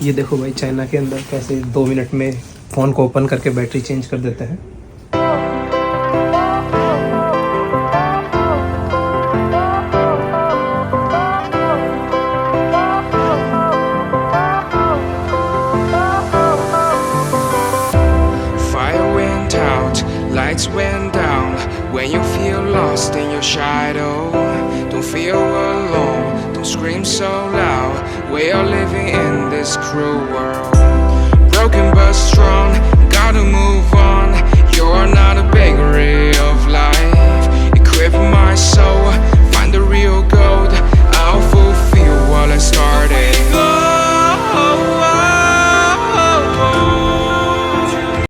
ये देखो भाई चाइना के अंदर कैसे 2 मिनट में फ़ोन को ओपन करके बैटरी चेंज कर देते हैं। Fire went out, lights went down. When you feel lost in your shadow, don't feel alone, don't scream so loud. We are living in this cruel world, broken but strong, gotta move